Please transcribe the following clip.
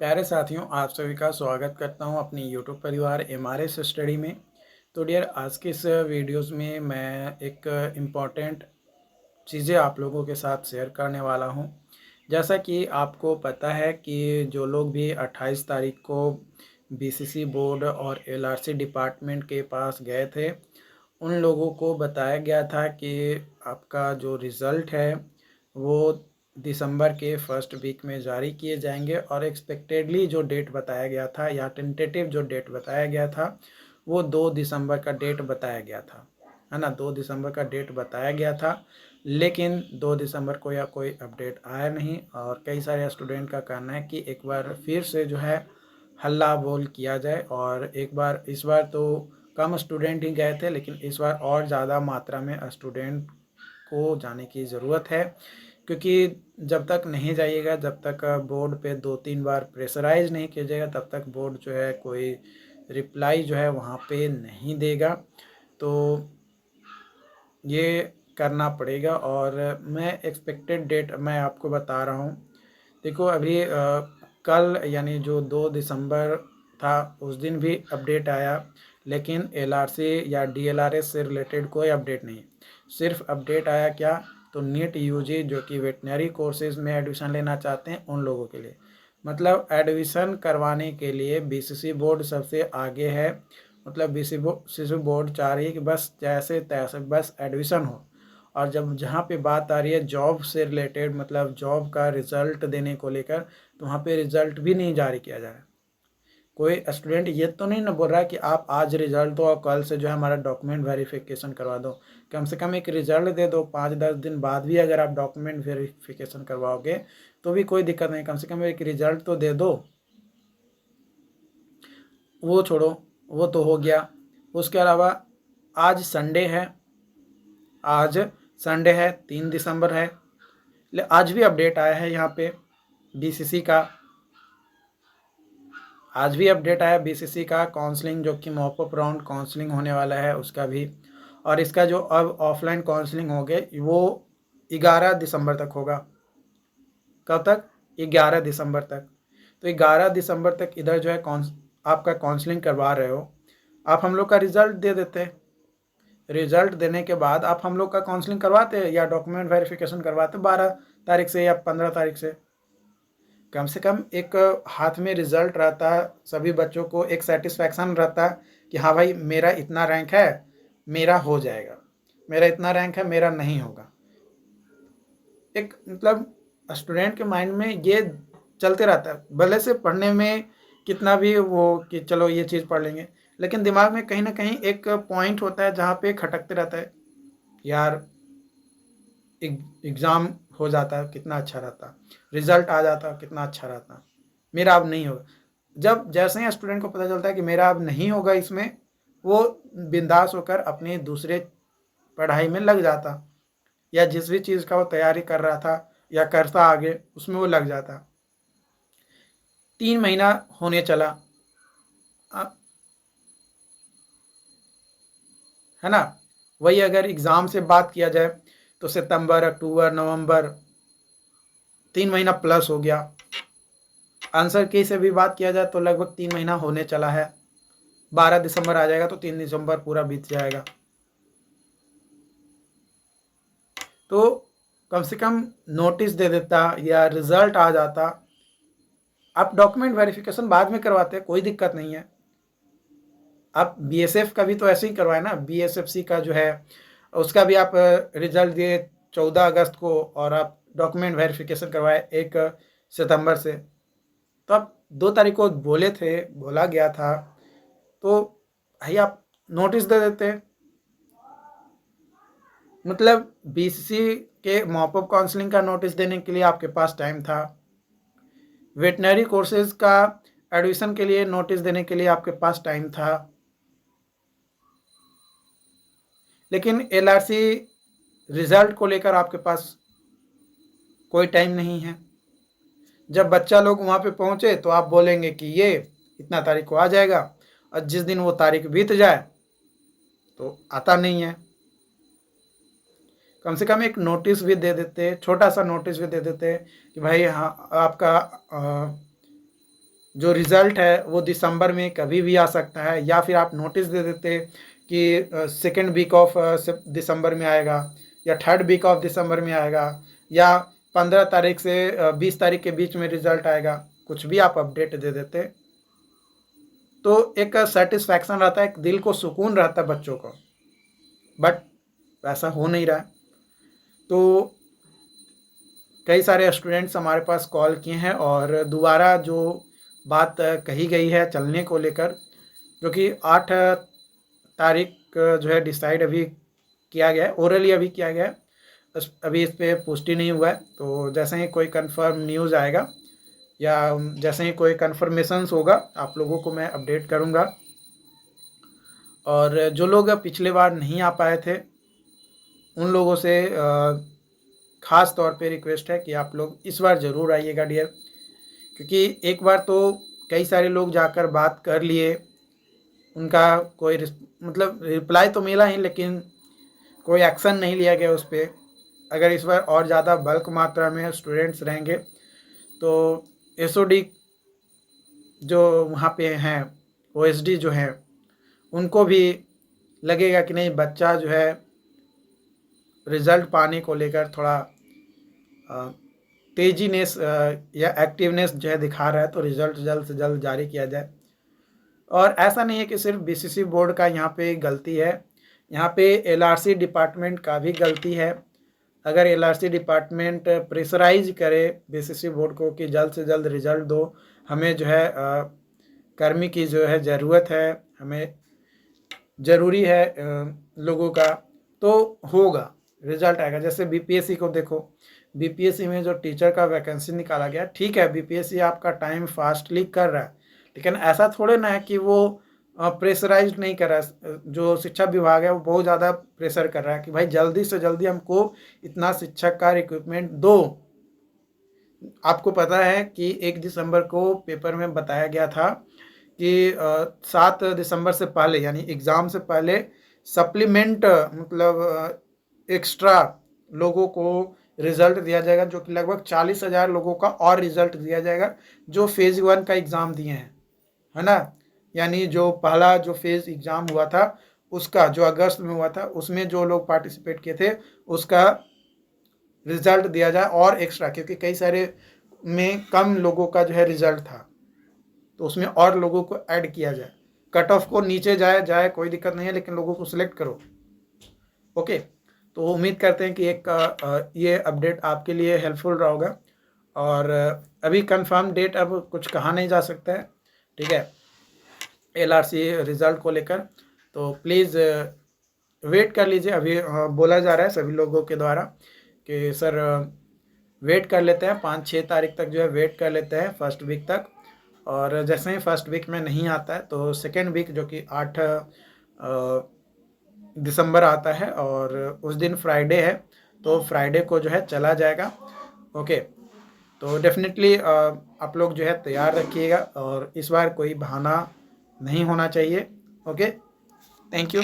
प्यारे साथियों, आप सभी का स्वागत करता हूं अपनी यूट्यूब परिवार एमआरएस स्टडी में। तो डियर, आज के इस वीडियोस में मैं एक इम्पॉर्टेंट चीज़ें आप लोगों के साथ शेयर करने वाला हूं। जैसा कि आपको पता है कि जो लोग भी 28 तारीख को बीसीसी बोर्ड और एलआरसी डिपार्टमेंट के पास गए थे, उन लोगों को बताया गया था कि आपका जो रिज़ल्ट है वो दिसंबर के फर्स्ट वीक में जारी किए जाएंगे, और एक्सपेक्टेडली जो डेट बताया गया था या टेंटेटिव जो डेट बताया गया था वो 2 दिसंबर का डेट बताया गया था, है ना। 2 दिसंबर का डेट बताया गया था, लेकिन 2 दिसंबर को या कोई अपडेट आया नहीं। और कई सारे स्टूडेंट का कहना है कि एक बार फिर से जो है हल्ला बोल किया जाए, और एक बार इस बार तो कम स्टूडेंट ही गए थे, लेकिन इस बार और ज़्यादा मात्रा में स्टूडेंट को जाने की ज़रूरत है। क्योंकि जब तक नहीं जाइएगा, जब तक बोर्ड पे 2-3 बार प्रेशराइज नहीं किया जाएगा, तब तक बोर्ड जो है कोई रिप्लाई जो है वहाँ पे नहीं देगा। तो ये करना पड़ेगा, और मैं एक्सपेक्टेड डेट मैं आपको बता रहा हूँ। देखो, अभी कल यानी जो 2 दिसंबर था उस दिन भी अपडेट आया, लेकिन एलआरसी या डीएलआरएस से रिलेटेड कोई अपडेट नहीं। सिर्फ अपडेट आया क्या, तो नीट यूजी जो कि वेटनरी कोर्सेज में एडमिशन लेना चाहते हैं उन लोगों के लिए, मतलब एडमिशन करवाने के लिए बीसीसी बोर्ड सबसे आगे है। मतलब बीसीसी बोर्ड चाह रही है कि बस जैसे तैसे बस एडमिशन हो। और जब जहाँ पे बात आ रही है जॉब से रिलेटेड, मतलब जॉब का रिज़ल्ट देने को लेकर, तो वहाँ पे रिज़ल्ट भी नहीं जारी किया जा रहा है। कोई स्टूडेंट ये तो नहीं ना बोल रहा है कि आप आज रिज़ल्ट दो और कल से जो है हमारा डॉक्यूमेंट वेरिफिकेशन करवा दो। कम से कम एक रिज़ल्ट दे दो, 5-10 दिन बाद भी अगर आप डॉक्यूमेंट वेरिफिकेशन करवाओगे तो भी कोई दिक्कत नहीं, कम से कम एक रिज़ल्ट तो दे दो। वो छोड़ो, वो तो हो गया। उसके अलावा आज संडे है, आज संडे है, 3 दिसंबर है। आज भी अपडेट आया है यहाँ पे बीसीसी का, आज भी अपडेट आया बीसीसी का काउंसलिंग, जो कि मॉपअप राउंड काउंसलिंग होने वाला है उसका भी। और इसका जो अब ऑफलाइन काउंसलिंग हो गए वो 11 दिसंबर तक होगा। कब तक? 11 दिसंबर तक। तो 11 दिसंबर तक इधर जो है आपका काउंसलिंग करवा रहे हो, आप हम लोग का रिजल्ट दे देते। रिजल्ट देने के बाद आप हम लोग का काउंसलिंग करवाते या डॉक्यूमेंट वेरिफिकेशन करवाते 12 तारीख से या 15 तारीख से। कम से कम एक हाथ में रिजल्ट रहता है, सभी बच्चों को एक सेटिस्फैक्शन रहता है कि हाँ भाई मेरा इतना रैंक है, मेरा हो जाएगा, मेरा इतना रैंक है, मेरा नहीं होगा। एक मतलब स्टूडेंट के माइंड में ये चलते रहता है, भले से पढ़ने में कितना भी वो कि चलो ये चीज़ पढ़ लेंगे, लेकिन दिमाग में कहीं ना कहीं एक पॉइंट होता है जहाँ पे खटकते रहता है, यार एग्ज़ाम हो जाता है कितना अच्छा रहता, रिजल्ट आ जाता कितना अच्छा रहता, मेरा अब नहीं होगा। जब जैसे ही स्टूडेंट को पता चलता है कि मेरा अब नहीं होगा इसमें, वो बिंदास होकर अपनी दूसरे पढ़ाई में लग जाता, या जिस भी चीज़ का वो तैयारी कर रहा था या करता आगे उसमें वो लग जाता। 3 महीना होने चला, है ना। वही अगर एग्ज़ाम से बात किया जाए तो सितंबर, अक्टूबर, नवंबर, 3 महीना प्लस हो गया। आंसर की से भी बात किया जाए तो लगभग 3 महीना होने चला है। 12 दिसंबर आ जाएगा तो 3 दिसंबर पूरा बीत जाएगा। तो कम से कम नोटिस दे देता या रिजल्ट आ जाता। आप डॉक्यूमेंट वेरिफिकेशन बाद में करवाते हैं, कोई दिक्कत नहीं है। आप बीएसएफ का भी तो ऐसे ही करवाए ना, बीएसएफसी का जो है उसका भी आप रिजल्ट दिए 14 अगस्त को, और आप डॉक्यूमेंट वेरिफिकेशन करवाए 1 सितंबर से। तो आप 2 तारीख को बोले थे, बोला गया था, तो भाई आप नोटिस दे देते। मतलब बीसीसी के मॉपअप काउंसलिंग का नोटिस देने के लिए आपके पास टाइम था, वेटनरी कोर्सेज का एडमिशन के लिए नोटिस देने के लिए आपके पास टाइम था, लेकिन एलआरसी रिजल्ट को लेकर आपके पास कोई टाइम नहीं है। जब बच्चा लोग वहाँ पे पहुँचे तो आप बोलेंगे कि ये इतना तारीख को आ जाएगा, और जिस दिन वो तारीख बीत जाए तो आता नहीं है। कम से कम एक नोटिस भी दे देते, छोटा सा नोटिस भी दे देते कि भाई हाँ आपका जो रिज़ल्ट है वो दिसंबर में कभी भी आ सकता है, या फिर आप नोटिस दे देते कि सेकेंड वीक ऑफ दिसंबर में आएगा, या थर्ड वीक ऑफ दिसंबर में आएगा, या 15 तारीख से 20 तारीख के बीच में रिज़ल्ट आएगा, कुछ भी आप अपडेट दे देते तो एक सेटिस्फैक्शन रहता है, एक दिल को सुकून रहता है बच्चों को, बट वैसा हो नहीं रहा है। तो कई सारे स्टूडेंट्स हमारे पास कॉल किए हैं और दोबारा जो बात कही गई है चलने को लेकर, जो कि 8 तारीख जो है डिसाइड अभी किया गया है, ओरली अभी किया गया है, अभी इस पर पुष्टि नहीं हुआ है। तो जैसे ही कोई कंफर्म न्यूज़ आएगा या जैसे ही कोई कन्फर्मेशंस होगा आप लोगों को मैं अपडेट करूंगा। और जो लोग पिछले बार नहीं आ पाए थे उन लोगों से ख़ास तौर पे रिक्वेस्ट है कि आप लोग इस बार ज़रूर आइएगा डियर, क्योंकि एक बार तो कई सारे लोग जाकर बात कर लिए, उनका कोई मतलब रिप्लाई तो मिला ही, लेकिन कोई एक्शन नहीं लिया गया उस पर। अगर इस बार और ज़्यादा बल्क मात्रा में स्टूडेंट्स रहेंगे तो एसओडी जो वहाँ पे हैं, ओएसडी जो हैं, उनको भी लगेगा कि नहीं बच्चा जो है रिज़ल्ट पाने को लेकर थोड़ा तेजीनेस या एक्टिवनेस जो है दिखा रहा है, तो रिज़ल्ट जल्द से जल्द जारी किया जाए। और ऐसा नहीं है कि सिर्फ बीसीसी बोर्ड का यहाँ पे गलती है, यहाँ पे एलआरसी डिपार्टमेंट का भी गलती है। अगर एलआरसी डिपार्टमेंट प्रेशराइज करे बीसीसी बोर्ड को कि जल्द से जल्द रिज़ल्ट दो, हमें जो है कर्मी की जो है ज़रूरत है, हमें ज़रूरी है लोगों का, तो होगा, रिज़ल्ट आएगा। जैसे बीपीएससी को देखो, बीपीएससी में जो टीचर का वैकेंसी निकाला गया, ठीक है बीपीएससी आपका टाइम फास्टली कर रहा है, लेकिन ऐसा थोड़े ना है कि वो प्रेशराइज नहीं कर रहा है। जो शिक्षा विभाग है वो बहुत ज़्यादा प्रेशर कर रहा है कि भाई जल्दी से जल्दी हमको इतना शिक्षक का रिक्रूटमेंट दो। आपको पता है कि 1 दिसंबर को पेपर में बताया गया था कि 7 दिसंबर से पहले यानी एग्ज़ाम से पहले सप्लीमेंट मतलब एक्स्ट्रा लोगों को रिज़ल्ट दिया जाएगा, जो कि लगभग 40,000 लोगों का और रिज़ल्ट दिया जाएगा जो फेज़ 1 का एग्ज़ाम दिए हैं, है ना। यानी जो पहला जो फेज़ एग्ज़ाम हुआ था उसका, जो अगस्त में हुआ था, उसमें जो लोग पार्टिसिपेट किए थे उसका रिज़ल्ट दिया जाए और एक्स्ट्रा, क्योंकि कई सारे में कम लोगों का जो है रिज़ल्ट था, तो उसमें और लोगों को ऐड किया जाए। कट ऑफ को नीचे जाए कोई दिक्कत नहीं है, लेकिन लोगों को सिलेक्ट करो। ओके, तो उम्मीद करते हैं कि एक ये अपडेट आपके लिए हेल्पफुल रहा होगा। और अभी कंफर्म डेट अब कुछ कहा नहीं जा सकता है, ठीक है, एलआरसी रिज़ल्ट को लेकर। तो प्लीज़ वेट कर लीजिए। अभी बोला जा रहा है सभी लोगों के द्वारा कि सर वेट कर लेते हैं, 5-6 तारीख तक जो है वेट कर लेते हैं, फर्स्ट वीक तक। और जैसे ही फर्स्ट वीक में नहीं आता है तो सेकेंड वीक जो कि 8 दिसंबर आता है और उस दिन फ्राइडे है, तो फ्राइडे को जो है चला जाएगा। ओके, तो डेफिनेटली आप लोग जो है तैयार रखिएगा और इस बार कोई बहाना नहीं होना चाहिए। Okay, thank you.